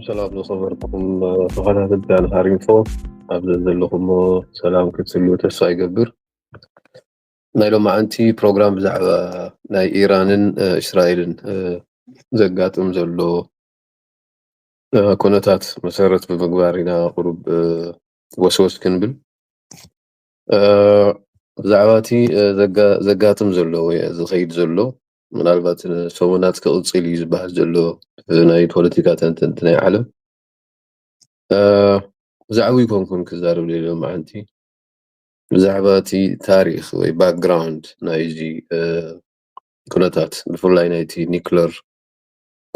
ሰላም ንኸበርኩም ተኸታተልቲ ኣንሃሪንፎ ኣብዚ ዘለኹሞ ሰላም ክትህልው ተስፋ ይገብር። ናይ ሎማዓንቲ ፕሮግራም ብዛዕባ ናይ ኢራንን እስራኤልን ዘጋጥም ዘሎ ኩነታት መሰረት ብምግባር ኢና ቁሩብ ወስወስ ክንብል ብዛዕባ እቲ ዘጋጥም ዘሎ ወይ ዝኸይድ ዘሎ ምናልባት ሰሙናት ክቕፅል እዩ ዝበሃል ዘሎ ናይ ፖለቲካ ተንተንቲ ናይ ዓለም ብዛዕባ ይኮንኩን ክዛረብ ሎማዓንቲ ብዛዕባ እቲ ታሪክ ወይ ባክግራውንድ ናይዚ ኩነታት ብፍላይ ናይቲ ኒክለር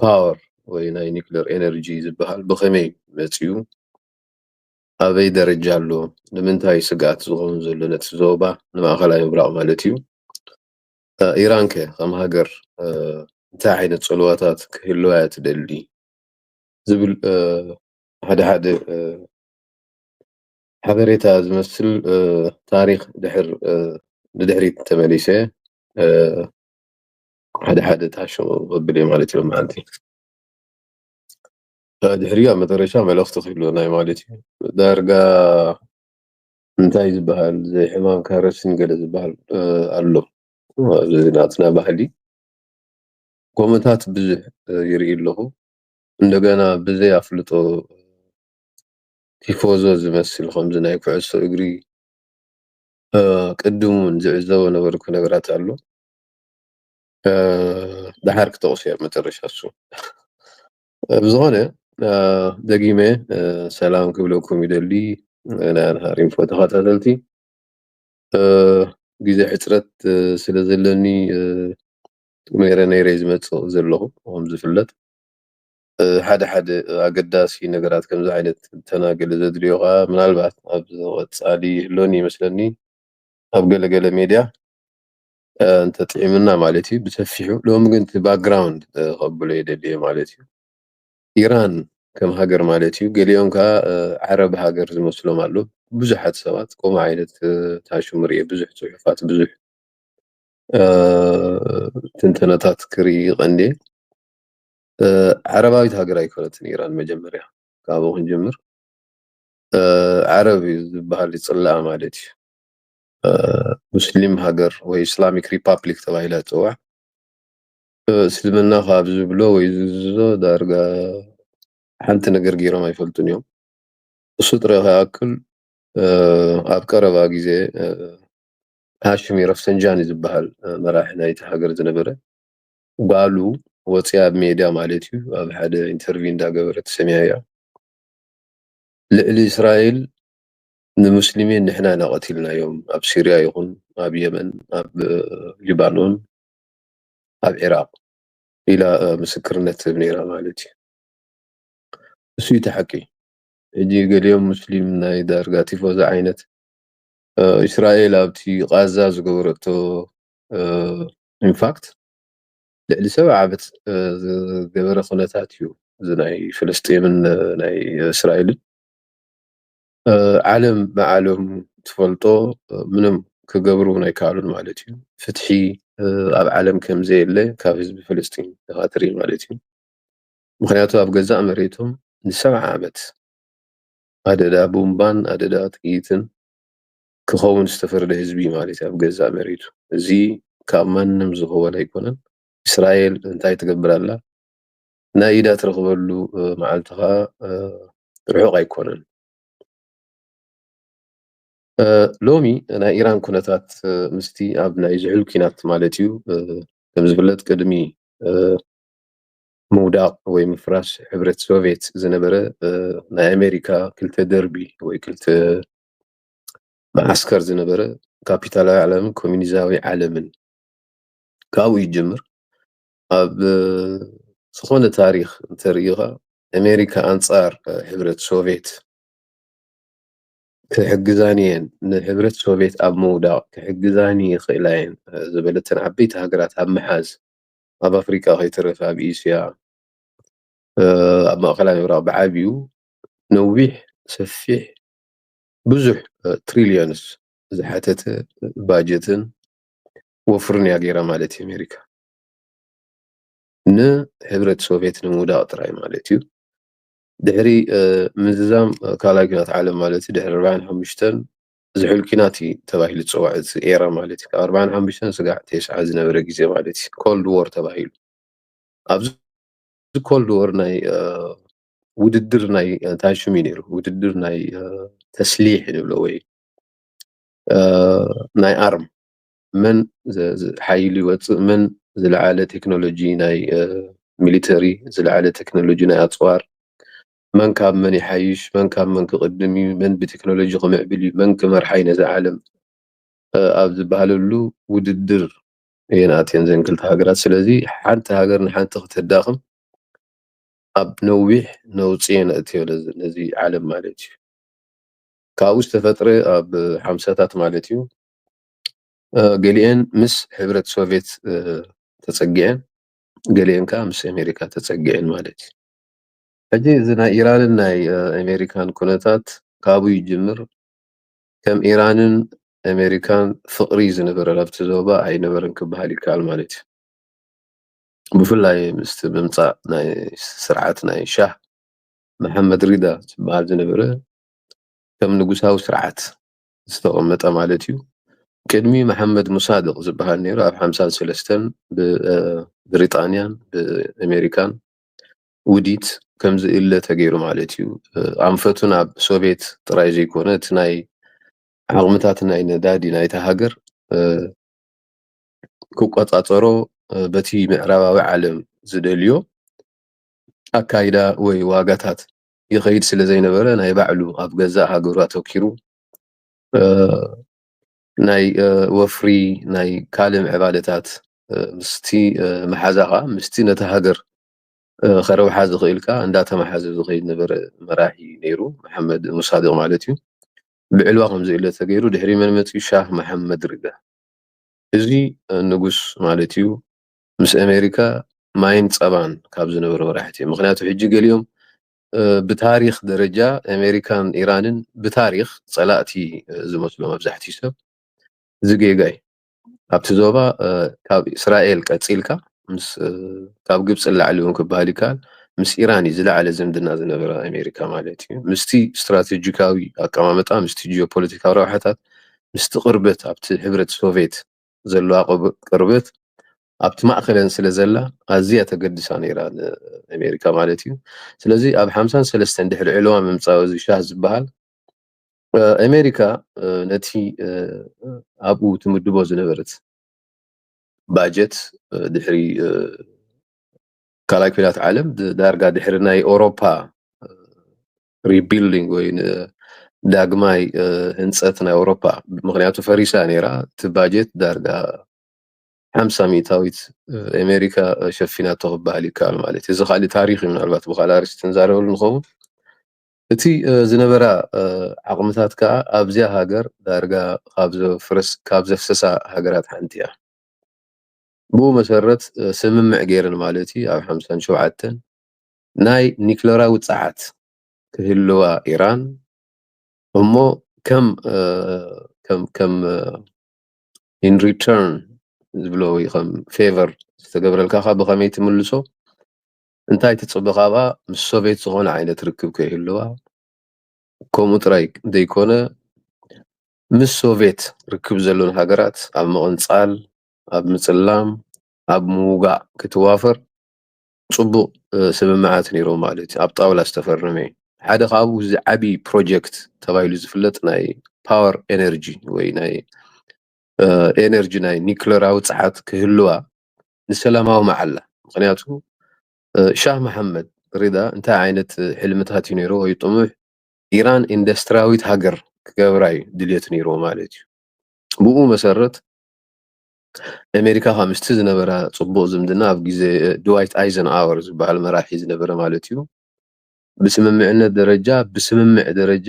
ፓወር ወይ ናይ ኒክለር ኤነርጂ ዝበሃል ብኸመይ መፅኡ ኣበይ ደረጃ ኣሎ ንምንታይ ስጋኣት ዝኸውን ዘሎ ነቲ ዞባ ንማእኸላይ ምብራቕ ማለት እዩ ኢራን ከ ከም ሃገር እንታይ ዓይነት ፀልዋታት ክህልዋ እያ ትደሊ ዝብል ሓደ ሓደ ሓበሬታ ዝመስል ታሪክ ንድሕሪት ተመሊሰ ሓደ ሓደ ተሓሾ ከብል እየ ማለት እዩ ሎማዓንቲ ድሕሪኡ ኣብ መጨረሻ መልእኽቲ ክህልወና እዩ ማለት እዩ ዳርጋ እንታይ ዝበሃል ዘይሕማም ካረስን ገለ ዝበሃል ኣሎ እዚ ናትና ባህሊ ጎመታት ብዙሕ ይርኢ ኣለኹ እንደገና ብዘይ ኣፍልጦ ቲፎዞ ዝመስል ከምዚ ናይ ኩዕሶ እግሪ ቅድሙን ዝዕዘቦ ነበርኩ ነገራት ኣሎ ድሓር ክተቕሶ እየ ኣብ መጨረሻ እሱ ብዝኾነ ደጊመ ሰላም ክብለኩም ይደሊ ናይ ኣንሃሪንፎ ተኸታተልቲ ግዜ ሕፅረት ስለ ዘለኒ ነይረ ዝመፅእ ዘለኹ ከም ዝፍለጥ ሓደ ሓደ ኣገዳሲ ነገራት ከምዚ ዓይነት ተናገለ ዘድልዮ ከዓ ምናልባት ኣብ ወፃሊ ይህልወኒ ይመስለኒ ኣብ ገለገለ ሜድያ እንተጥዒምና ማለት እዩ ብሰፊሑ ሎሚ ግን እቲ ባክግራውንድ ከብሎ የደሊ ማለት እዩ ኢራን ከም ሃገር ማለት እዩ ገሊኦም ከዓ ዓረብ ሃገር ዝመስሎም ኣሎ ብዙሓት ሰባት ከምኡ ዓይነት ተሓሽሙ ርኤ ብዙሕ ፅሑፋት ብዙሕ ትንተናታት ክርኢ ቀንዴ ዓረባዊት ሃገር ኣይኮነትን ኢራን መጀመርያ ካብኡ ክንጀምር ዓረብ ዝበሃል ይፅላኣ ማለት እዩ ሙስሊም ሃገር ወይ ኢስላሚክ ሪፓብሊክ ተባሂላ ትፅዋዕ እስልምና ካብ ዝብሎ ወይ ዝዝዞ ዳርጋ ሓንቲ ነገር ገይሮም ኣይፈልጡን እዮም እሱ ጥረ ከኣክል ኣብ ቀረባ ግዜ ሃሽሚ ረፍሰንጃኒ ዝበሃል መራሒ ናይቲ ሃገር ዝነበረ ጓሉ ወፅያ ኣብ ሜድያ ማለት እዩ ኣብ ሓደ ኢንተርቪው እንዳገበረት ሰሚዐ እያ ልዕሊ እስራኤል ንሙስሊሚን ንሕና ናቐቲልናዮም ኣብ ሲርያ ይኹን ኣብ የመን ኣብ ሊባኖን ኣብ ኢራቅ ኢላ ምስክርነት ትህብ ነይራ ማለት እዩ እሱ እዩ እቲ ሓቂ ሕጂ ገሊኦም ሙስሊም ናይ ዳርጋ ቲፎዞ ዓይነት እስራኤል ኣብቲ ቃዛ ዝገበረቶ ኢንፋክት ልዕሊ 70 ዓመት ዝገበረ ኩነታት እዩ እዚ ናይ ፍልስጤምን ናይ እስራኤልን ዓለም ብዓለም ትፈልጦ ምንም ክገብሩ ኣይከኣሉን ማለት እዩ ፍትሒ ኣብ ዓለም ከምዘየለ ካብ ህዝቢ ፍልስጢን ተኻትሪ ማለት እዩ ምክንያቱ ኣብ ገዛእ መሬቶም ን70 ዓመት ኣደዳ ቡምባን ኣደዳ ጥይትን ክኸውን ዝተፈረደ ህዝቢ ማለት እዩ ኣብ ገዛእ መሬቱ እዚ ካብ ማንም ዝኸወን ኣይኮነን እስራኤል እንታይ ትገብር ኣላ ናይ ኢዳ ትረኽበሉ መዓልቲ ከዓ ርሑቕ ኣይኮነን ሎሚ ናይ ኢራን ኩነታት ምስቲ ኣብ ናይ ዝሕል ኩናት ማለት እዩ ከም ዝፍለጥ ቅድሚ ምውዳቕ ወይ ምፍራስ ሕብረት ሶቪየት ዝነበረ ናይ ኣሜሪካ ክልተ ደርቢ ወይ ክልተ ማዓስከር ዝነበረ ካፒታላዊ ዓለምን ኮሚኒዛዊ ዓለምን ካብኡ ይጅምር ኣብ ዝኾነ ታሪክ እንተሪኢኻ ኣሜሪካ ኣንፃር ሕብረት ሶቪየት ክሕግዛን እየን ንሕብረት ሶቪየት ኣብ ምውዳቕ ክሕግዛን ይኽእላ እየን ዝበለተን ዓበይቲ ሃገራት ኣብ ምሓዝ ኣብ ኣፍሪካ ከይተረፈ ኣብ እስያ ኣብ ማእኸላይ ምብራቕ ብዓብዩ ነዊሕ ሰፊሕ ብዙሕ ትሪልዮንስ ዝሓተተ ባጀትን ወፍርን እያ ገይራ ማለት እዩ ኣሜሪካ ንሕብረት ሶቪየት ንምውዳቕ ጥራይ ማለት እዩ ድሕሪ ምዝዛም ካልኣይ ኩናት ዓለም ማለት እዩ ድሕሪ 45 ዝሑል ኩናት እዩ ተባሂሉ ዝፅዋዕ እቲ ኤራ ማለት እዩ። ካብ 45 ስጋዕ 90 ዝነበረ ግዜ ማለት እዩ ኮልድ ዎር ተባሂሉ። ኣብዚ ኮልድ ዎር ናይ ውድድር ናይ እንታይ ሽሙ እዩ ነይሩ ውድድር ናይ ተስሊሕ ንብሎ ወይ ናይ ኣርም መን ሓይሉ ይወፅእ መን ዝለዓለ ቴክኖሎጂ ናይ ሚሊተሪ ዝለዓለ ቴክኖሎጂ ናይ ኣፅዋር መን ካብ መን ይሓይሽ መን ካብ መን ክቅድም እዩ መን ብቴክኖሎጂ ክምዕብል እዩ መን ክመርሓ እዩ ነዚ ዓለም ኣብ ዝበሃለሉ ውድድር እየን ኣትየን እዘን ክልተ ሃገራት። ስለዚ ሓንቲ ሃገር ንሓንቲ ክትዳኽም ኣብ ነዊሕ ነውፅየን ኣእትዮ ነዚ ዓለም ማለት እዩ። ካብኡ ዝተፈጥረ ኣብ 50ታት ማለት እዩ ገሊአን ምስ ሕብረት ሶቪየት ተፀጊዐን ገሊአን ከዓ ምስ ኣሜሪካ ተፀጊዐን ማለት እዩ። ሕጂ እዚ ናይ ኢራንን ናይ ኣሜሪካን ኩነታት ካብኡ ይጅምር። ከም ኢራንን ኣሜሪካን ፍቅሪ ዝነበረ ኣብቲ ዞባ ኣይነበረን ክበሃል ይከኣል ማለት እዩ። ብፍላይ ምስቲ ምምፃእ ናይ ስርዓት ናይ ሻህ መሐመድ ሪዳ ዝበሃል ዝነበረ ከም ንጉሳዊ ስርዓት ዝተቐመጠ ማለት እዩ። ቅድሚ መሐመድ ሙሳድቅ ዝበሃል ነይሩ ኣብ 53 ብብሪጣንያን ብኣሜሪካን ውዲት ከምዚ ኢለ ተገይሩ ማለት እዩ። ኣንፈቱ ናብ ሶቪየት ጥራይ ዘይኮነ እቲ ናይ ዓቕምታት ናይ ነዳዲ ናይታ ሃገር ክቆፃፀሮ በቲ ምዕራባዊ ዓለም ዝደልዮ ኣካይዳ ወይ ዋጋታት ይኸይድ ስለ ዘይነበረ ናይ ባዕሉ ኣብ ገዛእ ሃገሩ ኣተኪሩ ናይ ወፍሪ ናይ ካልእ ምዕባለታት ምስቲ መሓዛ ከዓ ምስቲ ነታ ሃገር ከረብሓ ዝኽእል ከዓ እንዳተማሓዘ ዝኸይድ ነበረ መራሒ ነይሩ መሐመድ ሙሳድቅ ማለት እዩ። ብዕልዋ ከምዚ ኢለ ተገይሩ ድሕሪ መን መፅኡ ሻህ መሐመድ ሪዳ እዚ ንጉስ ማለት እዩ ምስ ኣሜሪካ ማይን ፀባን ካብ ዝነበሩ መራሕቲ እዮም። ምክንያቱ ሕጂ ገሊኦም ብታሪክ ደረጃ ኣሜሪካን ኢራንን ብታሪክ ፀላእቲ ዝመስሉ መብዛሕትኡ ሰብ ዝጌጋ እዩ። ኣብቲ ዞባ ካብ እስራኤል ቀፂልካ ምስ ካብ ግብፂ ንላዕሊ እውን ክበሃል ይከኣል ምስ ኢራን እዩ ዝለዓለ ዝምድና ዝነበረ ኣሜሪካ ማለት እዩ። ምስቲ ስትራቴጂካዊ ኣቀማምጣ ምስቲ ጂኦፖለቲካዊ ረብሓታት ምስቲ ቅርበት ኣብቲ ሕብረት ሶቪየት ዘለዋ ቅርበት ኣብቲ ማእከለን ስለ ዘላ ኣዝያ ተገዲሳ ነይራ ንኣሜሪካ ማለት እዩ። ስለዚ ኣብ 53 ድሕሪ ዕልዋ ምምፃእ እዚ ሻህ ዝበሃል ኣሜሪካ ነቲ ኣብኡ ትምድቦ ዝነበረት ባጀት ድሕሪ ካልኣይ ኩናት ዓለም ዳርጋ ድሕሪ ናይ ኤውሮፓ ሪቢልዲንግ ወይ ዳግማይ ህንፀት ናይ ኤውሮፓ ምክንያቱ ፈሪሳ ነይራ እቲ ባጀት ዳርጋ 50 ሚእታዊት ኣሜሪካ ሸፊናቶ ክበሃል ይከኣል ማለት እዩ። እዚ ካሊእ ታሪክ እዩ ምናልባት ብካልእ ኣርእስቲ ንዛረበሉ ንኸውን። እቲ ዝነበራ ዓቕምታት ከዓ ኣብዚያ ሃገር ዳርጋ ካብ ዘፍሰሳ ሃገራት ሓንቲ እያ። ብኡ መሰረት ስምምዕ ገይረን ማለት እዩ ኣብ 57 ናይ ኒክለራዊ ፀዓት ክህልዋ ኢራን እሞ ከም ኢን ሪተርን ዝብሎ ወይ ከም ፌቨር ዝተገብረልካ ብኸመይ ትምልሶ እንታይ ትፅብቕ ኣብኣ ምስ ሶቪየት ዝኾነ ዓይነት ርክብ ከይህልዋ ከምኡ ጥራይ ዘይኮነ ምስ ሶቪየት ርክብ ዘለዎን ሃገራት ኣብ ምቕንፃል ኣብ ምፅላም ኣብ ምውጋእ ክትዋፈር ፅቡቅ ስምምዓት ነይሮም ማለት እዩ። ኣብ ጣውላ ዝተፈረመ እዩ። ሓደ ካብኡ እዚ ዓብይ ፕሮጀክት ተባሂሉ ዝፍለጥ ናይ ፓወር ኤነርጂ ወይ ናይ ኤነርጂ ናይ ኒክለራዊ ፀዓት ክህልዋ ንሰላማዊ መዓላ ምክንያቱ ሻህ መሐመድ ሪዳ እንታይ ዓይነት ሕልምታት እዩ ነይሩ ወይ ጥሙሕ ኢራን ኢንዱስትሪያዊት ሃገር ክገብራ እዩ ድልየት ነይሩ ማለት እዩ። ብኡ መሰረት ኣሜሪካ ከዓ ምስቲ ዝነበራ ፅቡቅ ዝምድና ኣብ ግዜ ድዋይት ኣይዘንሃወር ዝበሃል መራሒ ዝነበረ ማለት እዩ ብስምምዕነት ደረጃ ብስምምዕ ደረጃ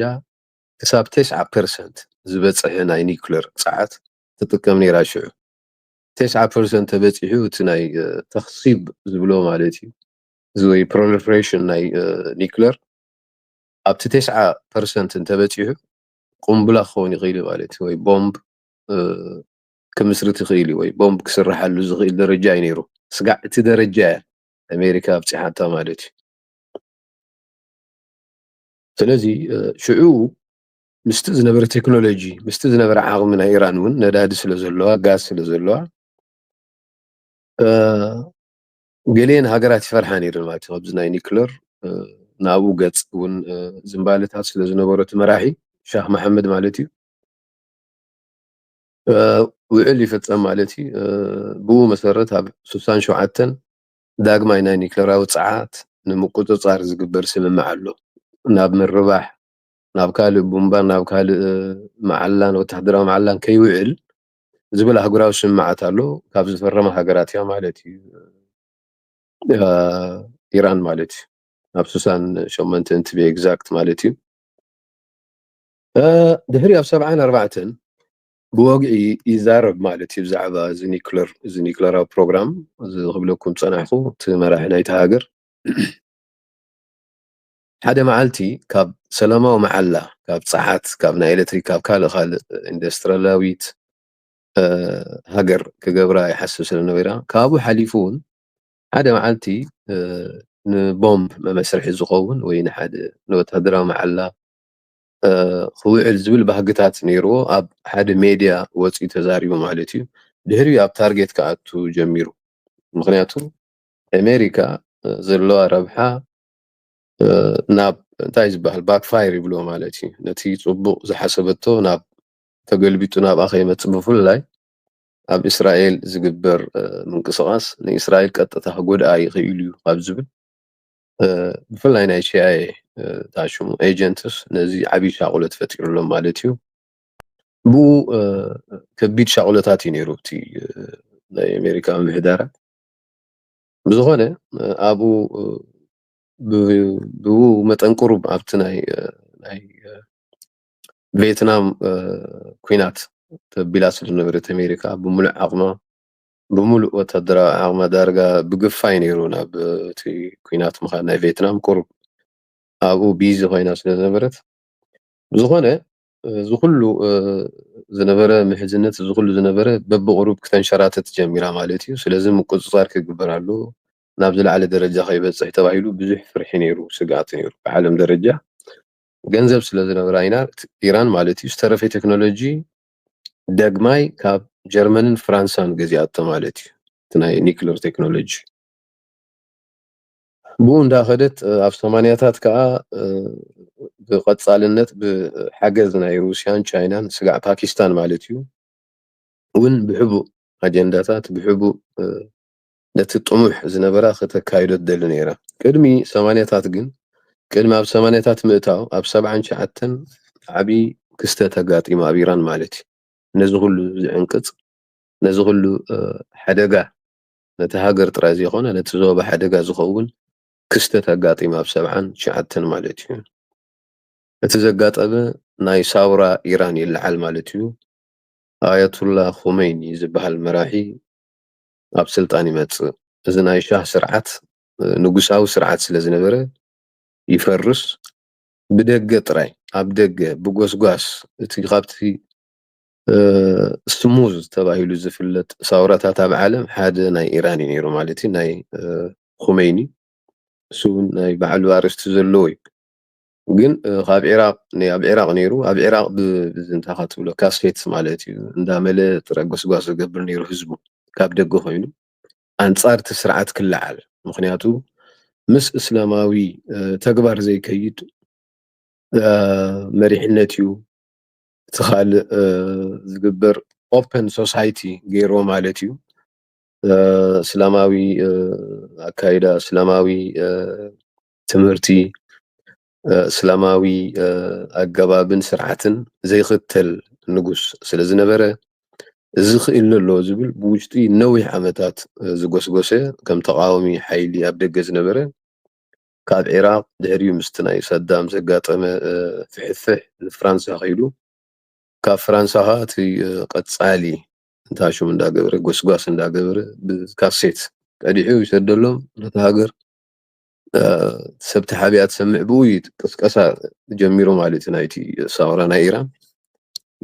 ክሳብ 90% ዝበፅሐ ናይ ኒክለር ፀዓት ትጥቀም ነይራ ሽዑ 90% ተበፂሑ እቲ ናይ ተኽሲብ ዝብሎ ማለት እዩ እዚ ወይ ፕሮሊፈሬሽን ናይ ኒክለር ኣብቲ 90% እንተበፂሑ ቁምቡላ ክኸውን ይኽእል ማለት እዩ ወይ ቦምብ ክምስርት ይኽእል ወይ ቦምብ ክስርሓሉ ዝኽእል ደረጃ እዩ ነይሩ። ስጋዕ እቲ ደረጃ ኣሜሪካ ኣብፂሓታ ማለት እዩ። ስለዚ ሽዑ ምስቲ ዝነበረ ቴክኖሎጂ ምስቲ ዝነበረ ዓቕሚ ናይ ኢራን እውን ነዳዲ ስለ ዘለዋ ጋዝ ስለ ዘለዋ ገሊአን ሃገራት ይፈርሓ ነይረን ማለት እዩ። ኣብዚ ናይ ኒክለር ናብኡ ገፅ እውን ዝምባለታት ስለ ዝነበሮ እቲ መራሒ ሻህ መሓመድ ማለት እዩ ውዕል ይፍፀም ማለት እዩ። ብኡ መሰረት ኣብ 67 ዳግማይ ናይ ኒክለራዊ ፀዓት ንምቁፅፃር ዝግበር ስምምዕ ኣሎ። ናብ ምርባሕ ናብ ካልእ ቡምባን ናብ ካልእ መዓላን ወተሃደራዊ መዓላን ከይውዕል ዝብል ኣህጉራዊ ስምምዓት ኣሎ። ካብ ዝፈረማ ሃገራት እያ ማለት እዩ ኢራን ማለት እዩ። ኣብ 68 to be exact ማለት እዩ። ድሕሪ ኣብ 74 ብወግዒ ይዛረብ ማለት እዩ ብዛዕባ እዚ ኒክለራዊ ፕሮግራም ዝኽብለኩም ፀናሕኹ እቲ መራሒ ናይቲ ሃገር ሓደ መዓልቲ ካብ ሰላማዊ መዓላ ካብ ፀዓት ካብ ናይ ኤሌክትሪክ ካብ ካልእ ኢንዱስትርያላዊት ሃገር ክገብራ ይሓስብ ስለነበራ ካብኡ ሓሊፉ እውን ሓደ መዓልቲ ንቦምብ መመስርሒ ዝኸውን ወይ ንሓደ ንወተሃደራዊ መዓላ ክውዕል ዝብል ባህግታት ነይርዎ ኣብ ሓደ ሜድያ ወፂኡ ተዛሪቡ ማለት እዩ። ድሕሪኡ ኣብ ታርጌት ክኣቱ ጀሚሩ ምክንያቱ ኣሜሪካ ዘለዋ ረብሓ ናብ እንታይ ዝበሃል ባክፋየር ይብሎ ማለት እዩ። ነቲ ፅቡቅ ዝሓሰበቶ ናብ ተገልቢጡ ናብኣ ከይመፅእ ብፍላይ ኣብ እስራኤል ዝግበር ምንቅስቃስ ንእስራኤል ቀጥታ ክጎድኣ ይኽእል እዩ ካብ ዝብል ብፍላይ ናይ CIA ታሽሙ ኤጀንትስ ነዚ ዓብይ ሻቁለት ፈጢሩሎም ማለት እዩ። ብኡ ከቢድ ሻቁለታት እዩ ነይሩ እቲ ናይ ኣሜሪካ ምምሕዳራት ብዝኾነ ኣብኡ ብኡ መጠን ቁሩብ ኣብቲ ናይ ቪየትናም ኩናት ተቢላ ስለዝነበረት ኣሜሪካ ብሙሉእ ዓቕማ ብሙሉእ ወተሃደራዊ ዓቕማ ዳርጋ ብግፋይ ነይሩ ናብ እቲ ኩናት ምኻድ ናይ ቪየትናም ቁሩብ ኣብኡ ቢዚ ኮይና ስለዝነበረት ብዝኾነ ዝኩሉ ዝነበረ ምሕዝነት ዝኩሉ ዝነበረ በብቁሩብ ክተንሸራተት ጀሚራ ማለት እዩ። ስለዚ ምቁፅፃር ክግበራሉ ናብ ዝለዓለ ደረጃ ከይበፅሕ ተባሂሉ ብዙሕ ፍርሒ ነይሩ ስጋኣት ነይሩ ብዓለም ደረጃ ገንዘብ ስለ ዝነበራ ኢራን ማለት እዩ ዝተረፈ ቴክኖሎጂ ደግማይ ካብ ጀርመንን ፍራንሳን ገዚኣቶ ማለት እዩ እቲ ናይ ኒክለር ቴክኖሎጂ ብኡ እንዳኸደት ኣብ 80ታት ከዓ ብቀፃልነት ብሓገዝ ናይ ሩስያን ቻይናን ስጋዕ ፓኪስታን ማለት እዩ እውን ብሕቡእ ኣጀንዳታት ብሕቡእ ነቲ ጥሙሕ ዝነበራ ከተካይዶ ትደሊ ነይራ። ቅድሚ 80ታት ግን ቅድሚ ኣብ 80ታት ምእታው ኣብ 79 ዓብይ ክስተት ኣጋጢሙ ኣብ ኢራን ማለት እዩ። ነዚ ኩሉ ዝዕንቅፅ ነዚ ኩሉ ሓደጋ ነቲ ሃገር ጥራይ ዘይኮነ ነቲ ዞባ ሓደጋ ዝኸውን ክስተት ኣጋጢሙ ኣብ 79 ማለት እዩ። እቲ ዘጋጠመ ናይ ሳውራ ኢራን ይለዓል ማለት እዩ። ኣያቱላ ኹመይኒ ዝበሃል መራሒ ኣብ ስልጣን ይመፅእ። እዚ ናይ ሻህ ስርዓት ንጉሳዊ ስርዓት ስለ ዝነበረ ይፈርስ ብደገ ጥራይ ኣብ ደገ ብጎስጓስ እቲ ካብቲ ስሙዝ ተባሂሉ ዝፍለጥ ሳውራታት ኣብ ዓለም ሓደ ናይ ኢራን እዩ ነይሩ ማለት እዩ ናይ ኹመይኒ እሱ ናይ ባዕሉ ኣርእስቲ ዘለዎ እዩ። ግን ካብ ዓራቅ ኣብ ዓራቅ ነይሩ ኣብ ዓራቅ ብዝንታኻ ትብሎ ካሴት ማለት እዩ እንዳመለ ጥረ ጎስጓስ ዝገብር ነይሩ ህዝቡ ካብ ደገ ኮይኑ ኣንፃር እቲ ስርዓት ክለዓል ምክንያቱ ምስ እስላማዊ ተግባር ዘይከይድ መሪሕነት እዩ እቲ ካልእ ዝግበር ኦፕን ሶሳይቲ ገይሮ ማለት እዩ። እስላማዊ ኣካይዳ እስላማዊ ትምህርቲ እስላማዊ ኣገባብን ስርዓትን ዘይኽተል ንጉስ ስለ ዝነበረ እዚ ክኢሉ ኣለዎ ዝብል ብውሽጢ ነዊሕ ዓመታት ዝጎስጎሰ ከም ተቃዋሚ ሓይሊ ኣብ ደገ ዝነበረ ካብ ዓራቅ ድሕሪኡ ምስቲ ናይ ሰዳም ዘጋጠመ ፍሕፍሕ ንፍራንሳ ከይዱ ካብ ፍራንሳ ከዓ እቲ ቀፃሊ እንታሽሙ እንዳገበረ ጎስጓስ እንዳገበረ ብካሴት ቀዲሑ ይሰደሎም ነቲ ሃገር ሰብ ተሓቢኣ ትሰምዕ ብኡ ቅስቀሳ ጀሚሩ ማለት እዩ ናይቲ ሳውራ ናይ ኢራን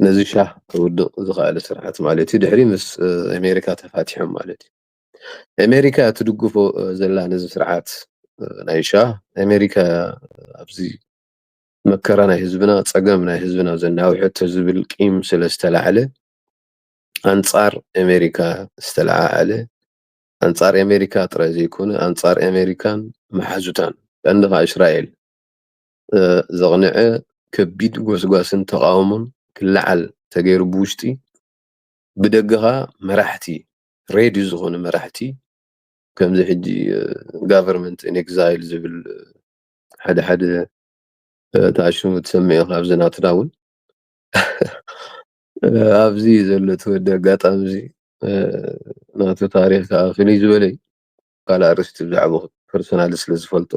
ነዚ ሻህ ክውድቕ ዝኽኣለ ስርዓት ማለት እዩ ድሕሪ ምስ ኣሜሪካ ተፋቲሖም ማለት እዩ። ኣሜሪካ ትድግፎ ዘላ ነዚ ስርዓት ናይ ሻህ ኣሜሪካ ኣብዚ መከራ ናይ ህዝብና ፀገም ናይ ህዝብና ዘናውሐቶ ዝብል ቂም ስለ ዝተላዕለ ኣንጻር ኣሜሪካ ዝተለዓዓለ ኣንጻር ኣሜሪካ ጥራይ ዘይኮነ ኣንጻር ኣሜሪካን መሓዙታን ቀንዲ ከዓ እስራኤል ዘቕንዐ ከቢድ ጎስጓስን ተቃውሞን ክለዓል ተገይሩ ብውሽጢ ብደገ ከዓ መራሕቲ ሬዲ ዝኾኑ መራሕቲ ከምዚ ሕጂ ጋቨርንመንት ኢን ኤግዛይል ዝብል ሓደ ሓደ ተኣሽሙ ትሰምዕ ኢኻ ኣብዚ ናትና እውን ኣብዚ ዘሎ ተወዲ ኣጋጣሚ እዚ ናቱ ታሪክ ከዓ ፍልይ ዝበለ እዩ ካልእ ኣርእስቲ ብዛዕባ ፐርሰናሊ ስለ ዝፈልጦ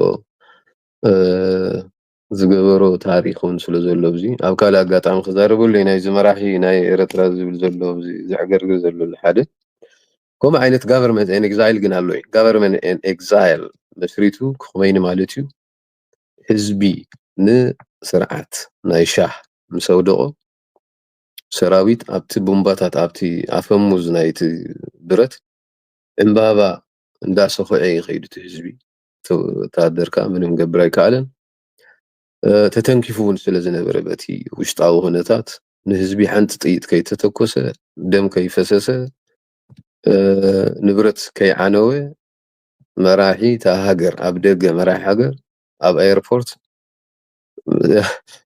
ዝገበሮ ታሪክ እውን ስለ ዘሎ ኣብዚ ኣብ ካልእ ኣጋጣሚ ክዛረበሉ እዩ ናይዚ መራሒ ናይ ኤረትራ ዝብል ዘሎ ኣብዚ ዘዕገርግር ዘሎ ሓደ ከምኡ ዓይነት ጋቨርንመንት ኢን ኤግዛይል ግን ኣሎ እዩ ጋቨርንመንት ኢን ኤግዛይል መስሪቱ ክኸመይኒ ማለት እዩ ህዝቢ ንስርዓት ናይ ሻህ ምስ ኣውደቆ ሰራዊት ኣብቲ ቦምባታት ኣብቲ ኣፈሙዝ ናይቲ ብረት ዕምባባ እንዳሰኮዐ ይኸይድ እቲ ህዝቢ ወታደር ከዓ ምንም ገብር ኣይከኣለን ተተንኪፉ እውን ስለ ዝነበረ በቲ ውሽጣዊ ኩነታት ንህዝቢ ሓንቲ ጥይት ከይተተኮሰ ደም ከይፈሰሰ ንብረት ከይዓነወ መራሒ እታ ሃገር ኣብ ደገ መራሒ ሃገር ኣብ ኤርፖርት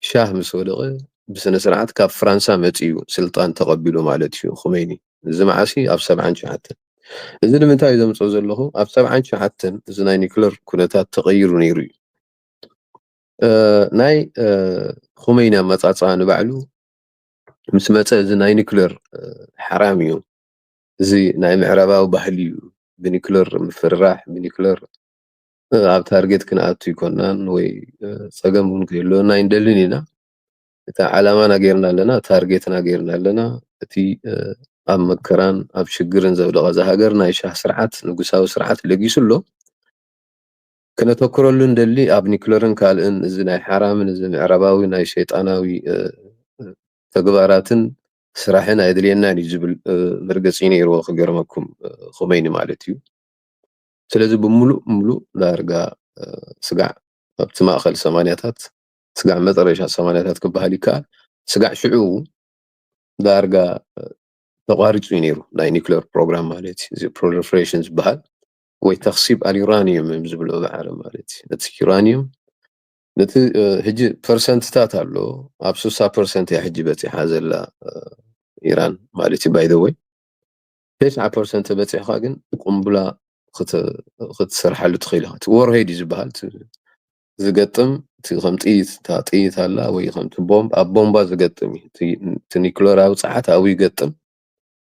ሻህ ምስ ወደቀ ብስነ ስርዓት ካብ ፍራንሳ መፂኡ ስልጣን ተቐቢሉ ማለት እዩ ኹመይኒ እዚ መዓሲ ኣብ 79 እዚ ንምንታይ እዩ ዘምፅኦ ዘለኹ ኣብ 79 እዚ ናይ ኒክለር ኩነታት ተቐይሩ ነይሩ እዩ ናይ ኹመይኒ ኣመፃፅኣ ንባዕሉ ምስ መፀ እዚ ናይ ኒክለር ሓራም እዩ እዚ ናይ ምዕራባዊ ባህሊ እዩ ብኒክለር ምፍርራሕ ብኒክለር ኣብ ታርጌት ክንኣቱ ይኮናን ወይ ፀገም እውን ከየልወና ይንደልን ኢና እታ ዓላማና ገይርና ኣለና ታርጌትና ገይርና ኣለና እቲ ኣብ መከራን ኣብ ሽግርን ዘውደቐ ሃገር ናይ ሻህ ስርዓት ንጉሳዊ ስርዓት ለጊሱ ኣሎ ክነተክረሉ እንደሊ ኣብ ኒክለርን ካልእን እዚ ናይ ሓራምን እዚ ምዕራባዊ ናይ ሸይጣናዊ ተግባራትን ስራሕን ኣይድልየናን እዩ ዝብል መርገፂ ነይርዎ ክገርመኩም ኹመይኒ ማለት እዩ ስለዚ ብሙሉእ ዳርጋ ስጋዕ ኣብቲ ማእኸል 80ታት ስጋዕ መጨረሻ 80ታት ክበሃል ይከኣል ስጋዕ ሽዑ ዳርጋ ተቋሪፁ ነይሩ ናይ ኒክለር ፕሮግራም ማለት እዩ እዚ ፕሮሊፈሬሽን ዝበሃል ወይ ተኽሲብ ኣልዩራኒየም ዝብሎ ብዓረብ ማለት እዩ ነቲ ዩራኒየም ነቲ ሕጂ ፐርሰንትታት ኣሎ ኣብ 60% እያ ሕጂ በፂሓ ዘላ ኢራን ማለት እዩ ባይ ዘ ወይ 9% በፂሕካ ግን ቁምቡላ ክትሰርሓሉ ትኽእል ኢኻ እቲ ዎርሄድ እዩ ዝበሃል ዝገጥም እቲ ከም ጥይት ኣላ ወይ ከምቲ ቦምብ ኣብ ቦምባ ዝገጥም እዩ እቲ ኒክለራዊ ፀዓት ኣብኡ ይገጥም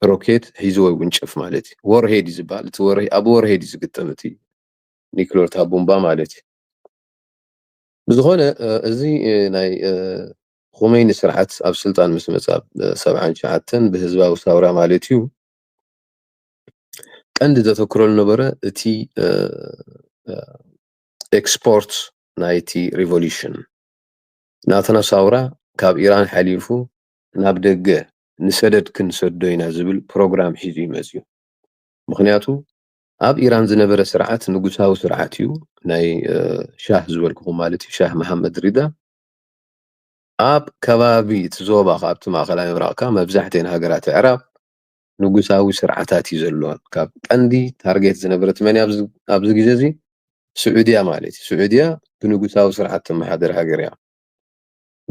ሮኬት ሒዝዎ ይውንጨፍ ማለት እዩ ዎርሄድ እዩ ዝበሃል እቲ ኣብ ዎርሄድ እዩ ዝግጠም እቲ ኒክለር እታ ቦምባ ማለት እዩ ብዝኾነ እዚ ናይ ኹመይኒ ስርዓት ኣብ ስልጣን ምስ መፃ ኣብ 79 ብህዝባዊ ሳውራ ማለት እዩ ቀንዲ ዘተክረሉ ነበረ እቲ ኤክስፖርት ናይቲ ሪቮሉሽን ናትና ሳውራ ካብ ኢራን ሓሊፉ ናብ ደገ ንሰደድ ክንሰዶ ኢና ዝብል ፕሮግራም ሒዙ ይመፅዩ ምክንያቱ ኣብ ኢራን ዝነበረ ስርዓት ንጉሳዊ ስርዓት እዩ ናይ ሻህ ዝበልክኹም ማለት እዩ ሻህ መሐመድ ሪዳ ኣብ ከባቢ እቲ ዞባ ካብቲ ማእኸላይ ምብራቕካ መብዛሕትአን ሃገራት ዕራብ ንጉሳዊ ስርዓታት እዩ ዘለዎን ካብ ቀንዲ ታርጌት ዝነበረት መን ኣብዚ ግዜ እዚ ስዑድያ ማለት እዩ ስዑድያ ብንጉሳዊ ስርዓት ተመሓደር ሃገር እያ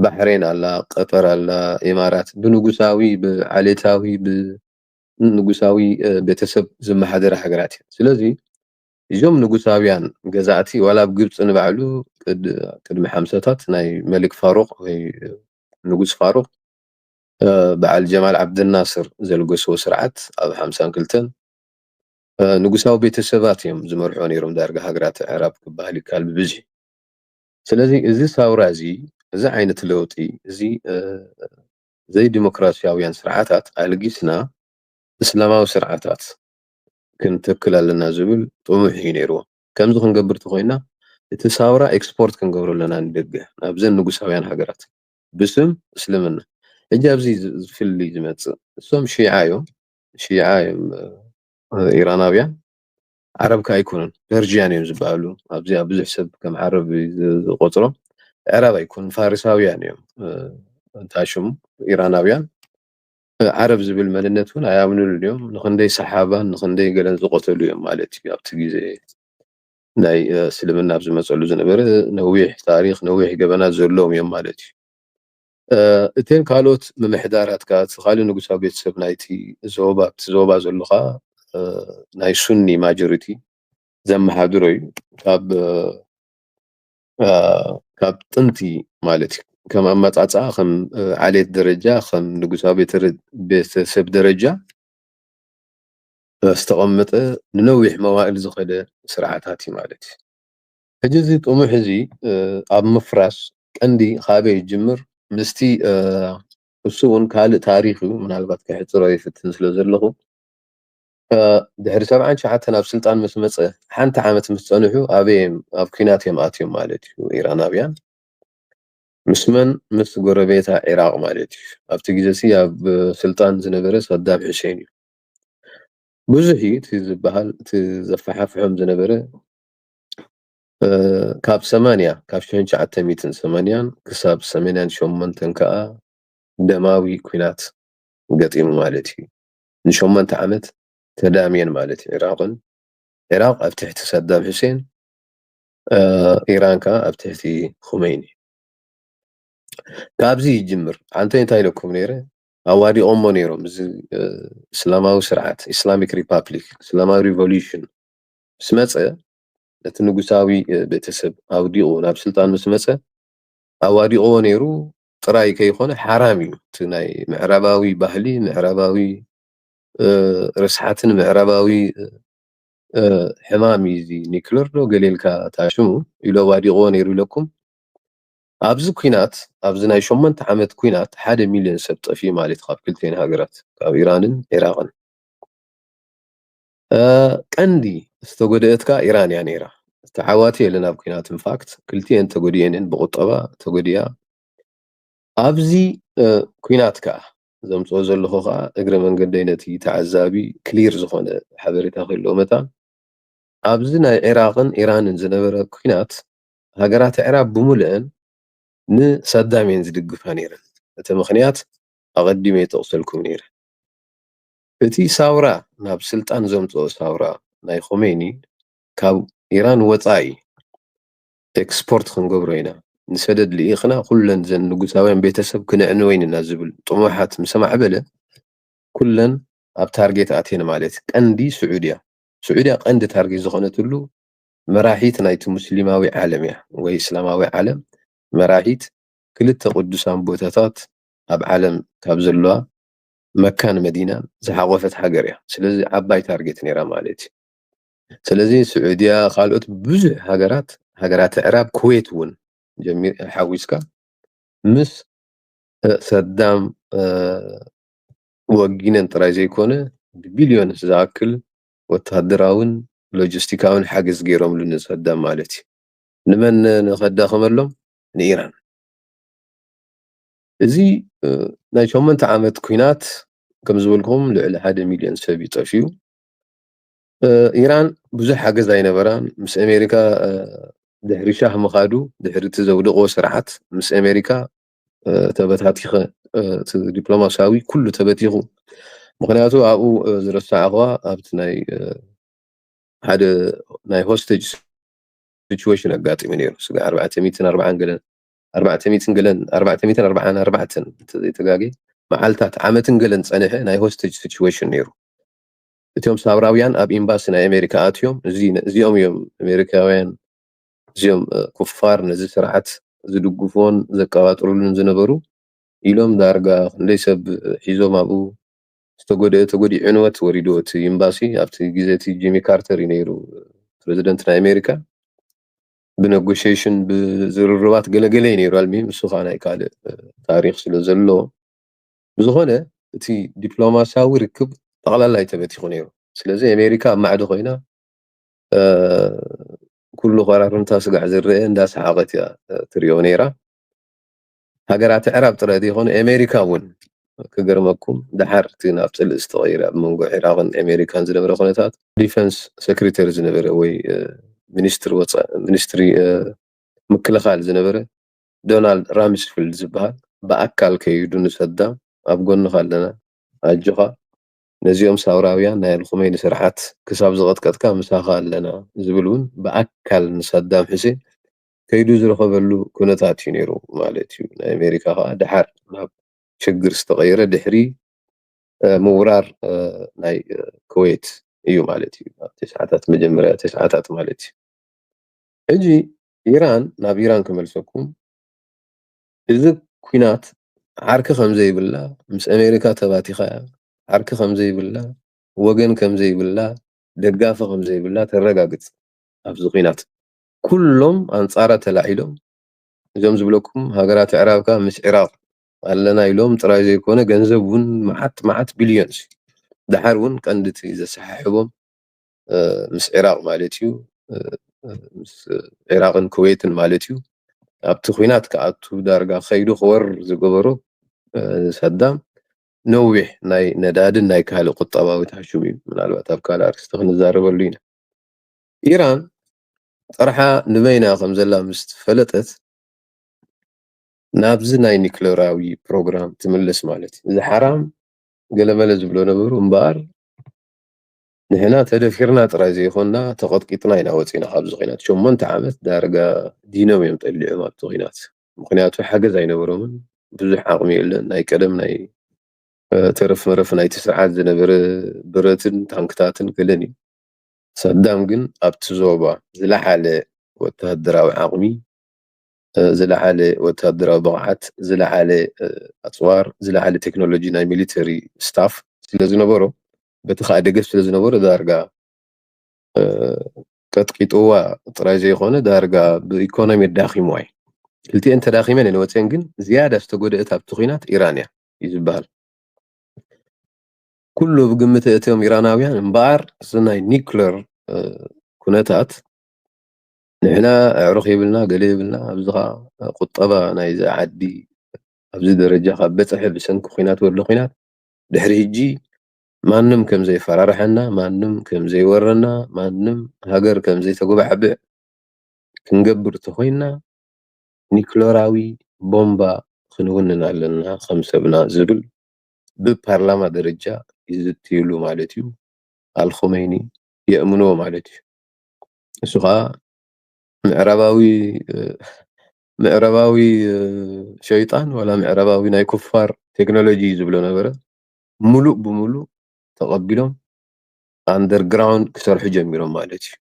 ባሕሬን ኣላ ቀጠር ኣላ ኢማራት ብንጉሳዊ ብዓሌታዊ ብንጉሳዊ ቤተሰብ ዝመሓደረ ሃገራት እየን ስለዚ እዞም ንጉሳውያን ገዛእቲ ዋላ ኣብ ግብፂ ንባዕሉ ቅድሚ 50ታት ናይ መሊክ ፋሩቅ ወይ ንጉስ ፋሩቅ በዓል ጀማል ዓብድናስር ዘልገስዎ ስርዓት ኣብ 52 ንጉሳዊ ቤተሰባት እዮም ዝመርሕዎ ነይሮም ዳርጋ ሃገራት ዕራብ ክበሃል ይከኣል ብብዝሒ ስለዚ እዚ ሳውራ እዚ እዚ ዓይነት ለውጢ እዚ ዘይ ዲሞክራሲያውያን ስርዓታት ኣልጊስና እስላማዊ ስርዓታት ክንተክል ኣለና ዝብል ጥሙሕ እዩ ነይርዎ ከምዚ ክንገብር ተኮይና እቲ ሳውራ ኤክስፖርት ክንገብሮ ኣለና ንደገ ናብዘን ንጉሳውያን ሃገራት ብስም እስልምና ሕጂ ኣብዚ ዝፍልይ ዝመፅእ እሶም ሺዓ እዮም ኢራናውያን ዓረብ ከ ኣይኮኑን ፐርዥያን እዮም ዝበሃሉ ኣብዚ ብዙሕ ሰብ ከም ዓረብ ዝቆፅሮም ዕራብ ኣይኮኑን ፋሪሳውያን እዮም እንታይ ሽሙ ኢራናውያን ዓረብ ዝብል መንነት እውን ኣያምኑሉን እዮም ንኽንደይ ሰሓባን ንኽንደይ ገለን ዝቆተሉ እዮም ማለት እዩ ኣብቲ ግዜ ናይ እስልምና ኣብ ዝመፀሉ ዝነበረ ነዊሕ ታሪክ ነዊሕ ገበናት ዘለዎም እዮም ማለት እዩ እተን ካልኦት ምምሕዳራት ከዓ እቲ ካልእ ንጉሳዊ ቤተሰብ ናይቲ ዞባ እቲ ዞባ ዘሎ ከዓ ናይ ሱኒ ማጆሪቲ ዘመሓድሮ እዩ ካብ ጥንቲ ማለት እዩ ከም ኣመፃፅኣ ከም ዓሌት ደረጃ ከም ንጉሳዊ ቤተሰብ ደረጃ ዝተቐመጠ ንነዊሕ መዋዕል ዝኸደ ስርዓታት እዩ ማለት እዩ ሕጂ እዚ ጥሙሕ እዚ ኣብ ምፍራስ ቀንዲ ካበይ ይጅምር ምስቲ እሱ እውን ካልእ ታሪክ እዩ ምናልባት ከሕፅሮ ይፍትን ስለ ዘለኹ ድሕሪ 79 ኣብ ስልጣን ምስ መፀ ሓንቲ ዓመት ምስ ፀንሑ ኣበዮም ኣብ ኩናት እዮም ኣትዮም ማለት እዩ ኢራናውያን ምስ መን ምስ ጎረቤታ ኢራቅ ማለት እዩ ኣብቲ ግዜ እዚ ኣብ ስልጣን ዝነበረ ሰዳም ሑሴን እዩ ብዙሕ እዩ እቲ ዝበሃል እቲ ዘፈሓፍሖም ዝነበረ ካብ 80 ካብ 1980 ክሳብ 88 ከዓ ደማዊ ኩናት ገጢሙ ማለት እዩ ን8 ዓመት ተዳምየን ማለት እዩ ኢራቅ ኣብ ትሕቲ ሰዳም ሑሴን ኢራን ከዓ ኣብ ትሕቲ ኹመይኒ ካብዚ ይጅምር አንተ እንታይ ኢለኩም ነይረ ኣዋዲቖሞ ነይሮም እዚ እስላማዊ ስርዓት ኢስላሚክ ሪፓብሊክ እስላማዊ ሪቮሉሽን ምስ መፀ ነቲ ንጉሳዊ ቤተሰብ ኣውዲቑ ናብ ስልጣን ምስ መፀ ኣዋዲቑዎ ነይሩ ጥራይ ከይኮነ ሓራም እዩ እቲ ናይ ምዕራባዊ ባህሊ ምዕራባዊ ርስሓትን ምዕራባዊ ሕማም እዩ እዚ ኒክለር ዶ ገሌልካ ታሽሙ ኢሉ ኣዋዲቑዎ ነይሩ ኢለኩም ኣብዚ ኩናት ኣብዚ ናይ 8 ዓመት ኩናት 1 ሚልዮን ሰብ ጠፍዩ ማለት ካብ ክልተን ሃገራት ካብ ኢራንን ኢራቅን ቀንዲ ዝተጎደአት ከዓ ኢራን እያ ነይራ ተዓዋቲ የለን ኣብ ኩናት ኢንፋክት ክልቲአን ተጎዲአን ብቁጠባ ተጎዲያ ኣብዚ ኩናት ከዓ ዘምፅኦ ዘለኹ ከዓ እግረ መንገደይ ነቲ ተዓዛቢ ክሊር ዝኾነ ሓበሬታ ክህልዎ መታ ኣብዚ ናይ ኢራቅን ኢራንን ዝነበረ ኩናት ሃገራት ዕራብ ብምልአን ንሰዳም እየን ዝድግፋ ነይረን እቲ ምክንያት ኣቐዲመ የጠቕሰልኩም ነይረ እቲ ሳውራ ናብ ስልጣን ዘምፅኦ ሳውራ ናይ ኹሜኒ ካብ ኢራን ወፃኢ ኤክስፖርት ክንገብሮ ኢና ንሰደድ ልኢኽና ኩለን ዘን ንጉሳውያን ቤተሰብ ክንዕንወን ኢና ዝብል ጥሙሓት ምስ ማዕበለ ኩለን ኣብ ታርጌት ኣትየን ማለት ቀንዲ ስዑድያ ቀንዲ ታርጌት ዝኾነትሉ መራሒት ናይቲ ሙስሊማዊ ዓለም እያ ወይ እስላማዊ ዓለም መራሒት ክልተ ቅዱሳን ቦታታት ኣብ ዓለም ካብ ዘለዋ መካን መዲናን ዝሓቆፈት ሃገር እያ ስለዚ ዓባይ ታርጌት ነይራ ማለት እዩ ስለዚ ስዑድያ ካልኦት ብዙሕ ሃገራት ዕራብ ኩዌት እውን ሓዊስካ ምስ ሰዳም ወጊነን ጥራይ ዘይኮነ ብቢልዮን ዝኣክል ወታደራውን ሎጂስቲካውን ሓገዝ ገይሮምሉ ንሰዳም ማለት እዩ ንመን ንኸዳኸመሎም ንኢራን እዚ ናይ 8 ዓመት ኩናት ከም ዝበልኩም ልዕሊ 1 ሚልዮን ሰብ ይጠፍዩ ኢራን ብዙሕ ሓገዝ ኣይነበራን ምስ ኣሜሪካ ድሕሪ ሻህ ምኻዱ ድሕሪ እቲ ዘውድቕዎ ስርዓት ምስ ኣሜሪካ ተበታቲኸ እቲ ዲፕሎማስያዊ ኩሉ ተበቲኹ ምክንያቱ ኣብኡ ዝረሳዕኽዋ ኣብቲ ናይ ሓደ ናይ ሆስቴጅ ሲቹዌሽን ኣጋጢሙ ነይሩ ስጋ 444 ዘይተጋገየ መዓልታት ዓመትን ገለን ፀንሐ ናይ ሆስቴጅ ሲቹዌሽን ነይሩ እቶም ሳውራውያን ኣብ ኤምባሲ ናይ ኣሜሪካ ኣትዮም እዚኦም እዮም ኣሜሪካውያን እዚኦም ኩፋር ነዚ ስርዓት ዝድግፍዎን ዘቀባጥሩሉን ዝነበሩ ኢሎም ዳርጋ ክንደይ ሰብ ሒዞም ኣብኡ ተጎዲኡ ዕንወት ወሪድዎ እቲ ኤምባሲ ኣብቲ ግዜ እቲ ጂሚ ካርተር እዩ ነይሩ ፕሬዚደንት ናይ ኣሜሪካ ብኔጎሽዬሽን ብዝርርባት ገለገለ ነይሩ ኣልሚም እሱ ከዓ ናይ ካልእ ታሪክ ስለ ዘሎ ብዝኾነ እቲ ዲፕሎማስያዊ ርክብ ጠቕላላይ ተበቲኹ ነይሩ ስለዚ ኣሜሪካ ኣብ ማዕዶ ኮይና ኩሉ ቀራርምታ ስጋዕ ዝርአ እንዳሰሓቐት እያ ትሪኦ ነይራ ሃገራት ዕራብ ጥራይ ዘይኮነ ኣሜሪካ እውን ክገርመኩም ድሓር እቲ ናብ ፅልእ ዝተቐይረ ኣብ መንጎ ኢራቅን ኣሜሪካን ዝነበረ ኩነታት ዲፈንስ ሴክሬተሪ ዝነበረ ወይ ሚኒስትሪ ምክልኻል ዝነበረ ዶናልድ ራምስፊልድ ዝበሃል ብኣካል ከይዱ ንሰዳም ኣብ ጎንኻ ኣለና ኣጅኻ ነዚኦም ሳውራውያን ናይ ልኹመይኒ ስርዓት ክሳብ ዝቐጥቀጥካ ምሳኻ ኣለና ዝብል እውን ብኣካል ንሰዳም ሕሴን ከይዱ ዝረኸበሉ ኩነታት እዩ ነይሩ ማለት እዩ። ናይ ኣሜሪካ ከዓ ድሓር ናብ ሽግር ዝተቐየረ ድሕሪ ምውራር ናይ ኩዌት እዩ ማለት እዩ። ኣብ ትሽዓታት መጀመርያ ትሽዓታት ማለት እዩ። ሕጂ ኢራን ናብ ኢራን ክመልሰኩም እዚ ኩናት ዓርኪ ከም ዘይብላ ምስ ኣሜሪካ ተባቲኻ ዓርኪ ከም ዘይብላ ወገን ከም ዘይብላ ደጋፊ ከም ዘይብላ ተረጋግፅ። ኣብዚ ኩናት ኩሎም ኣንጻራ ተላዒሎም እዞም ዝብለኩም ሃገራት ዕራብካ ምስ ኢራቅ ኣለና ኢሎም ጥራይ ዘይኮነ ገንዘብ እውን መዓት ቢልዮንስ ድሓር እውን ቀንዲቲ ዘሰሓሕቦም ምስ ኢራቅ ማለት እዩ ምስ ኢራቅን ኩዌትን ማለት እዩ ኣብቲ ኩናት ክኣቱ ዳርጋ ከይዱ ክወር ዝገበሮ ሰዳም ነዊሕ ናይ ነዳድን ናይ ካልእ ቁጠባዊ ተሓሽሙ እዩ። ምናልባት ኣብ ካልእ ኣርእስቲ ክንዛረበሉ ኢና። ኢራን ጥርሓ ንበይና ከም ዘላ ምስ ፈለጠት ናብዚ ናይ ኒክለራዊ ፕሮግራም ትምለስ ማለት እዩ። እዚ ሓራም ገለመለ ዝብሎ ነበሩ እምበኣር ንሕና ተደፊርና ጥራይ ዘይኮንና ተቐጥቂጥና ኢና ወፂና ካብዚ ኩናት 8 ዓመት ዳርጋ ዲኖም እዮም ጠሊዖም ኣብቲ ኩናት። ምክንያቱ ሓገዝ ኣይነበሮምን ብዙሕ ዓቕሚ የለን ናይ ቀደም ናይ ተረፍ መረፍ ናይቲ ስርዓት ዝነበረ ብረትን ታንክታትን ገለን እዩ። ሰዳም ግን ኣብቲ ዞባ ዝለዓለ ወተሃደራዊ ዓቕሚ ዝለዓለ ወተሃደራዊ ብቕዓት ዝለዓለ ኣፅዋር ዝለዓለ ቴክኖሎጂ ናይ ሚሊተሪ ስታፍ ስለዝነበሮ በቲ ከዓ ደገፍ ስለዝነበሮ ዳርጋ ቀጥቂጥዋ ጥራይ ዘይኮነ ዳርጋ ብኢኮኖሚ ኣዳኺምዋ እዩ። ክልቲአን ተዳኺመን እየን ወፅአን ግን ዝያዳ ዝተጎድአት ኣብቲ ኩናት ኢራን እያ እዩ ዝበሃል። ኩሉ ብግምት እቶም ኢራናውያን እምበኣር እዚ ናይ ኒክለር ኩነታት ንሕና ኣዕሩኽ የብልና ገለ የብልና ኣብዚ ከዓ ቁጠባ ናይዚ ዓዲ ኣብዚ ደረጃ ካብ በፅሐ ብሰንኪ ኩናት ወሎ ኩናት ድሕሪ ሕጂ ማንም ከም ዘይፈራርሐና ማንም ከም ዘይወረና ማንም ሃገር ከም ዘይተጎባዕብዕ ክንገብር ተኮይንና ኒክለራዊ ቦምባ ክንውንን ኣለና ከም ሰብና ዝብል ብፓርላማ ደረጃ ይዝትይሉ ማለት እዩ። ኣልኹመይኒ የእምንዎ ማለት እዩ። እሱ ከዓ ምዕራባዊ ሸይጣን ወላ ምዕራባዊ ናይ ኩፋር ቴክኖሎጂ ዝብሎ ነበረ ሙሉእ ብሙሉእ ተቐቢሎም ኣንደርግራውንድ ክሰርሑ ጀሚሮም ማለት እዩ።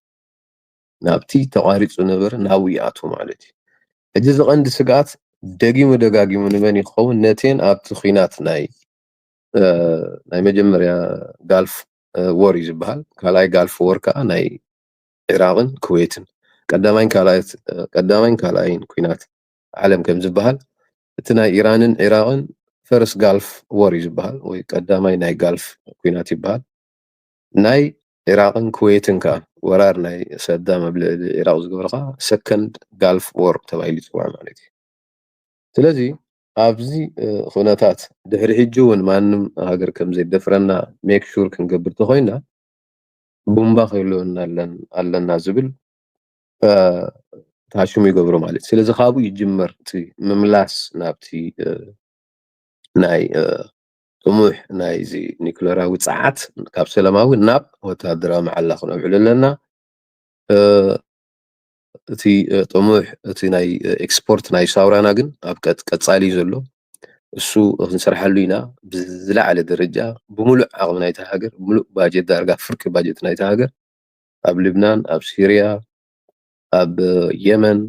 ናብቲ ተቋሪፁ ነበረ ናብኡ ይኣትዉ ማለት እዩ። ሕጂ ዝቐንዲ ስግኣት ደጊሙ ደጋጊሙ ንመን ይኸውን ነቴን ኣብቲ ኩናት ናይ መጀመርያ ጋልፍ ወር እዩ ዝበሃል ካልኣይ ጋልፍ ወር ከዓ ናይ ኢራቅን ኩዌትን ቀዳማይን ካልኣይን ኩናት ዓለም ከም ዝበሃል እቲ ናይ ኢራንን ኢራቅን ፈርስት ጋልፍ ወር እዩ ዝበሃል ወይ ቀዳማይ ናይ ጋልፍ ኩናት ይበሃል። ናይ ኢራቅን ኩዌትን ከዓ ወራር ናይ ሰዳም ኣብ ልዕሊ ኢራቅ ዝገበረ ከዓ ሰከንድ ጋልፍ ወር ተባሂሉ ይፅዋዕ ማለት እዩ። ስለዚ ኣብዚ ኩነታት ድሕሪ ሕጂ እውን ማንም ሃገር ከም ዘይደፍረና ሜክ ሹር ክንገብር ተኮይንና ቡምባ ከይህልወና ኣለና ዝብል ተሓሽሙ ይገብሮ ማለት እዩ። ስለዚ ካብኡ ይጅመር እቲ ምምላስ ናብቲ ናይ ጥሙሕ ናይዚ ኒክለራዊ ፀዓት ካብ ሰላማዊ ናብ ወተሃደራዊ መዓላ ክነውዕል ኣለና። እቲ ጥሙሕ እቲ ናይ ኤክስፖርት ናይ ሳውራና ግን ኣብ ቀፃሊ እዩ ዘሎ እሱ ክንሰርሓሉ ኢና ብዝለዓለ ደረጃ ብሙሉእ ዓቕሚ ናይቲ ሃገር ሙሉእ ባጀት ዳርጋ ፍርቂ ባጀት ናይቲ ሃገር ኣብ ልብናን ኣብ ሲርያ ኣብ የመን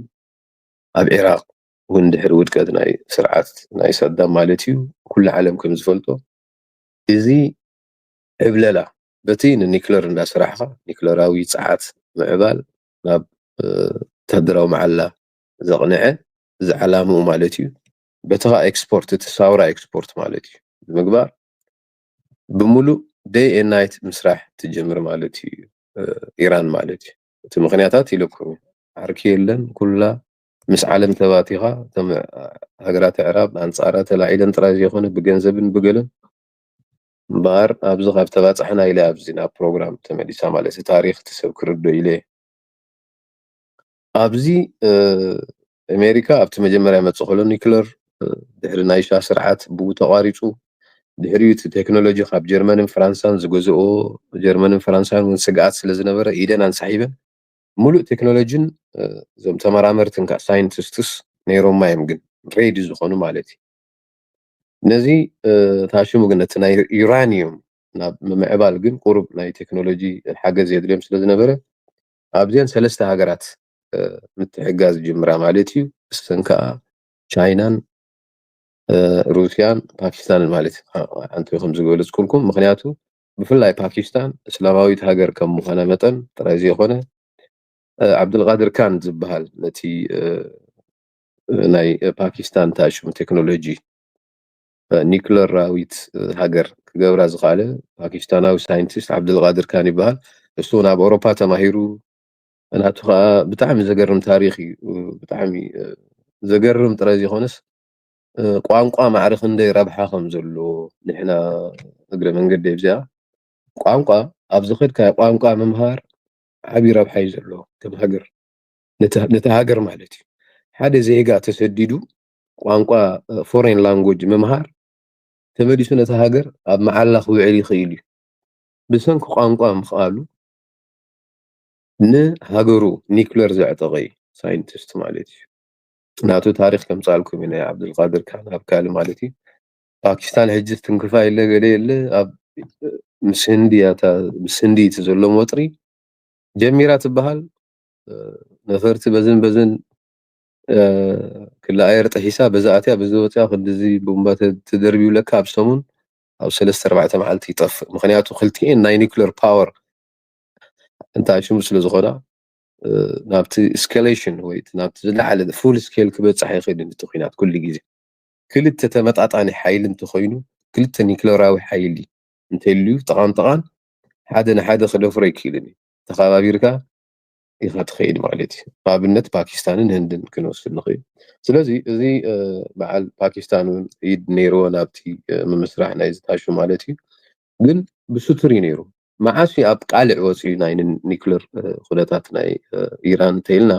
ኣብ ኢራቅ እውን ድሕሪ ውድቀት ናይ ስርዓት ናይ ሰዳም ማለት እዩ ኩሉ ዓለም ከም ዝፈልጦ እዚ ዕብለላ በቲ ንኒክለር እንዳስራሕኻ ኒክለራዊ ፀዓት ምዕባል ናብ ወተሃደራዊ መዓላ ዘቕንዐ ዝዓላምኡ ማለት እዩ። በቲ ከዓ ኤክስፖርት እቲ ሳውራ ኤክስፖርት ማለት እዩ ምግባር ብሙሉእ ዴይ ኤንድ ናይት ምስራሕ ትጀምር ማለት እዩ ኢራን ማለት እዩ። እቲ ምክንያታት ኢለኩም ዓርኪ የለን ኩላ ምስ ዓለም ተባቲኻ እቶም ሃገራት ኣዕራብ ኣንፃራ ተላዒለን ጥራይ ዘይኮነ ብገንዘብን ብገለን እምበኣር ኣብዚ ካብ ተባፅሕና ኢለ ኣብዚ ናብ ፕሮግራም ተመሊሳ ማለት እዩ። ታሪክ እቲ ሰብ ክርዶ ኢለ ኣብዚ ኣሜሪካ ኣብቲ መጀመርያ መጽእ ከሎ ኒውክለር ድሕሪ ናይ ሻህ ስርዓት ብኡ ተቋሪፁ ድሕሪኡ እቲ ቴክኖሎጂ ካብ ጀርመንን ፍራንሳን ዝገዝኦ ጀርመንን ፍራንሳን እውን ስግኣት ስለ ዝነበረ ኢደን ኣንሰሒበን ሙሉእ ቴክኖሎጂን እዞም ተመራመርትን ከዓ ሳይንቲስትስ ነይሮማ እዮም ግን ሬዲ ዝኾኑ ማለት እዩ ነዚ ታሽሙ ግን እቲ ናይ ዩራኒየም ናብ ምምዕባል ግን ቁሩብ ናይ ቴክኖሎጂ ሓገዝ የድልዮም ስለ ዝነበረ ኣብዚአን ሰለስተ ሃገራት ምትሕጋዝ ጅምራ ማለት እዩ እሰን ከዓ ቻይናን ሩስያን ፓኪስታንን ማለት እዩ ሓንቲ ከም ዝገለጽኩልኩም ምክንያቱ ብፍላይ ፓኪስታን እስላማዊት ሃገር ከም ምዃና መጠን ጥራይ ዘይኮነ ዓብድልቃድር ካን ዝበሃል ነቲ ናይ ፓኪስታን ታሽሙ ቴክኖሎጂ ኒውክለራዊት ሃገር ክገብራ ዝኽኣለ ፓኪስታናዊ ሳይንቲስት ዓብድልቃድር ካን ይበሃል እሱ ናብ ኣውሮፓ ተማሂሩ ናቱ ከዓ ብጣዕሚ ዘገርም ታሪክ እዩ ብጣዕሚ ዘገርም ጥራይ ዘይኮነስ ቋንቋ ማዕረ ክንደይ ረብሓ ከም ዘለዎ ንሕና እግረ መንገዲ ኣብዚኣ ቋንቋ ኣብ ዝኸድካዮ ቋንቋ ምምሃር ዓብይ ረብሓ እዩ ዘለዎ ከም ሃገር ነቲ ሃገር ማለት እዩ ሓደ ዜጋ ተሰዲዱ ቋንቋ ፎሬን ላንጉጅ ምምሃር ተመሊሱ ነቲ ሃገር ኣብ መዓላ ክውዕል ይኽእል እዩ ብሰንኪ ቋንቋ ምኽኣሉ ንሃገሩ ኒውክለር ዘዕጠቐ እዩ ሳይንቲስት ማለት እዩ ናቱ ታሪክ ከምፃልኩም እዩ ናይ ዓብድልቃድር ካን ኣብ ካልእ ማለት እዩ ፓኪስታን ሕጂ ትንክፋ የለ ገለ የለ ኣብ ምስ ህንዲ እቲ ዘሎ ወጥሪ ጀሚራ ትበሃል ነፈርቲ በዝን በዝን ክለኣየር ጠሒሳ በዛ ኣትያ በዚ ወፅያ ክንዲዚ ቦምባ ተደርቢብለካ ኣብ ሰሙን ኣብ 3-4 መዓልቲ ይጠፍእ ምክንያቱ ክልቲአን ናይ ኒውክለር ፓወር እንታይ ሽሙ ስለ ዝኾና ናብቲ እስካሌሽን ወይ ናብቲ ዝለዓለ ፉል ስኬል ክበፅሕ ይኽእል እቲ ኩናት ኩሉ ግዜ ክልተ ተመጣጣኒ ሓይሊ እንተኮይኑ ክልተ ኒውክለራዊ ሓይሊ እንተልዩ ጠቃን ሓደ ንሓደ ክደፍሮ ኣይክእልን እዩ ተኸባቢርካ ኢኻ ትኸይድ ማለት እዩ ኣብነት ፓኪስታንን ህንድን ክንወስድ ንኽእል ስለዚ እዚ በዓል ፓኪስታን እውን ኢድ ነይርዎ ናብቲ ምምስራሕ ናይ ዝታሹ ማለት እዩ ግን ብስቱር እዩ ነይሩ መዓስ ኣብ ቃልዕ ወፂኡ ናይ ኒውክለር ኩነታት ናይ ኢራን እንተኢልና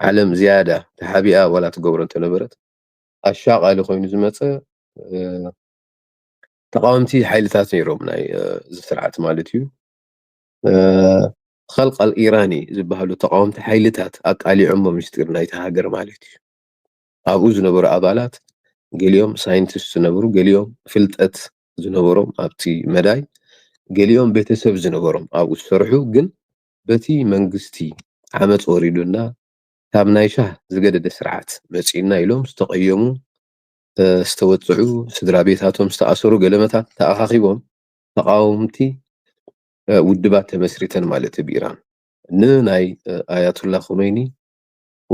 ዓለም ዝያዳ ተሓቢኣ ወላ ትገብሮ እንተነበረት ኣሻቓሊ ኮይኑ ዝመፀ ተቃወምቲ ሓይልታት ነይሮም ናይ እዚ ስርዓት ማለት እዩ خلق ኢራኒ ዝበሃሉ ተቃወምቲ ሓይልታት ኣቃሊዖሞ ምስጢር ናይቲ ሃገር ማለት እዩ ኣብኡ ዝነበሩ ኣባላት ገሊኦም ሳይንቲስት ዝነበሩ ገሊኦም ፍልጠት ዝነበሮም ኣብቲ መዳይ ገሊኦም ቤተሰብ ዝነበሮም ኣብኡ ዝሰርሑ ግን በቲ መንግስቲ ዓመፅ ወሪዱና ካብ ናይ ሻህ ዝገደደ ስርዓት መፂና ኢሎም ዝተቀየሙ ዝተወፅዑ ስድራ ቤታቶም ዝተኣሰሩ ገለመታት ተኣኻኺቦም ተቃወምቲ ውድባት ተመስሪተን ማለት ብኢራን ንናይ ኣያቱላ ኹመይኒ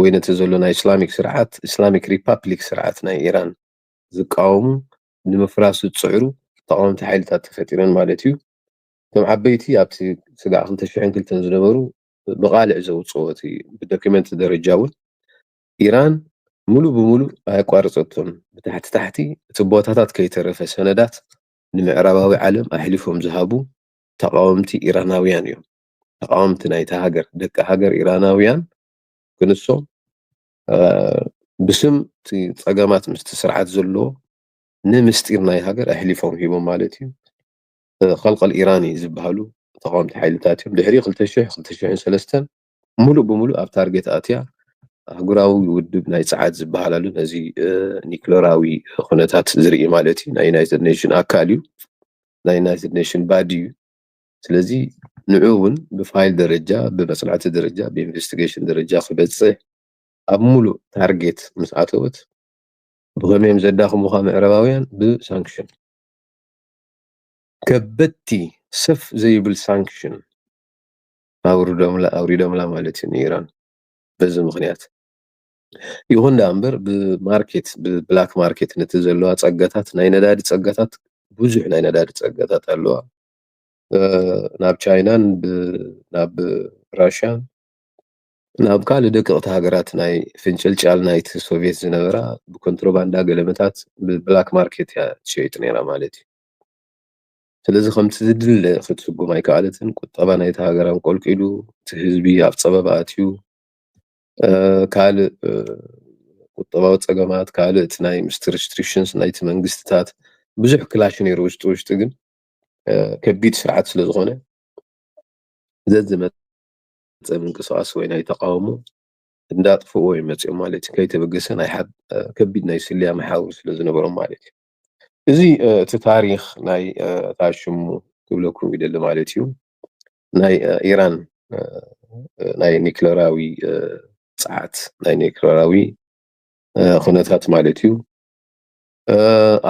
ወይ ነቲ ዘሎ ናይ እስላሚክ ስርዓት እስላሚክ ሪፓብሊክ ስርዓት ናይ ኢራን ዝቃወሙ ንምፍራስ ዝፅዕሩ ተቃወምቲ ሓይልታት ተፈጢረን ማለት እዩ እቶም ዓበይቲ ኣብቲ ስጋዕ 2002 ዝነበሩ ብቃልዕ ዘውፅኦ እቲ ብዶክመንት ደረጃ እውን ኢራን ሙሉ ብሙሉእ ኣያቋርፀቶም ብታሕቲ ታሕቲ እቲ ቦታታት ከይተረፈ ሰነዳት ንምዕራባዊ ዓለም ኣሕሊፎም ዝሃቡ ተቃወምቲ ኢራናውያን እዮም ተቃወምቲ ናይታ ሃገር ደቂ ሃገር ኢራናውያን ክንሶም ብስም እቲ ፀገማት ምስቲ ስርዓት ዘለዎ ንምስጢር ናይ ሃገር ኣሕሊፎም ሂቦም ማለት እዩ خلق ኢራኒ ዝበሃሉ ተቃወምቲ ሓይልታት እዮም ድሕሪ 2003 ሙሉእ ብሙሉእ ኣብ ታርጌት ኣትያ ኣህጉራዊ ውድብ ናይ ፀዓት ዝበሃላሉ ነዚ ኒውክለራዊ ኩነታት ዝርኢ ማለት እዩ ናይ ዩናይትድ ኔሽን ኣካል እዩ ናይ ዩናይትድ ኔሽን ባዲ እዩ ስለዚ ንዑ እውን ብፋይል ደረጃ ብመፅናዕቲ ደረጃ ብኢንቨስቲጌሽን ደረጃ ክበፅሕ ኣብ ሙሉእ ታርጌት ምስ ኣተወት ብኸመይም ዘዳኽሙኻ ምዕራባውያን ብሳንክሽን ከበድቲ ሰፍ ዘይብል ሳንክሽን ኣውሪዶምላ ማለት እዩ ንኢራን በዚ ምክንያት ይኹን ዳ እምበር ብማርኬት ብብላክ ማርኬት ነቲ ዘለዋ ፀጋታት ናይ ነዳዲ ፀጋታት ብዙሕ ናይ ነዳዲ ፀጋታት ኣለዋ ናብ ቻይናን ናብ ራሽያን ናብ ካልእ ደቀቕቲ ሃገራት ናይ ፍንጭልጫል ናይቲ ሶቪየት ዝነበራ ብኮንትሮባንዳ ገለመታት ብብላክ ማርኬት እያ ትሸይጥ ነይራ ማለት እዩ ስለዚ ከምቲ ዝድለ ክትስጉም ኣይከኣለትን ቁጠባ ናይቲ ሃገራን ቆልቂሉ እቲ ህዝቢ ኣብ ፀበባ ኣትዩ ካልእ ቁጠባዊ ፀገማት ካልእ እቲ ናይ ምስቲ restrictions ናይቲ መንግስትታት ብዙሕ ክላሽ ነይሩ ውሽጢ ግን ከቢድ ስርዓት ስለ ዝኾነ ዘዝመፀ ምንቅስቓስ ወይ ናይ ተቃውሞ እንዳጥፍእዎ እዮም መፂኦም ማለት እዩ ከይተበገሰ ከቢድ ናይ ስልያ መሓውር ስለ ዝነበሮም ማለት እዩ እዚ እቲ ታሪክ ናይ ታሽሙ ክብለኩም ይደሊ ማለት እዩ ናይ ኢራን ናይ ኒክለራዊ ፀዓት ናይ ኒክለራዊ ኩነታት ማለት እዩ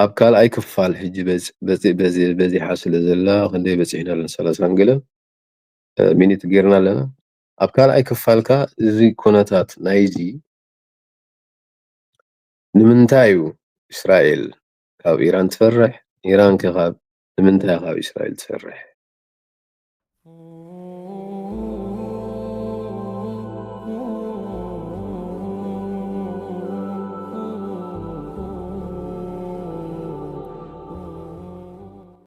ኣብ ካልኣይ ክፋል ሕጂ በዚሓ ስለ ዘላ ክንደይ በፂሕና ኣለና 30 ገለ ሚኒት ጌርና ኣለና ኣብ ካልኣይ ክፋልካ እዚ ኩነታት ናይዚ ንምንታይ እዩ እስራኤል ካብ ኢራን ትፈርሕ ኢራን ከ ካብ ንምንታይ ካብ እስራኤል ትፈርሕ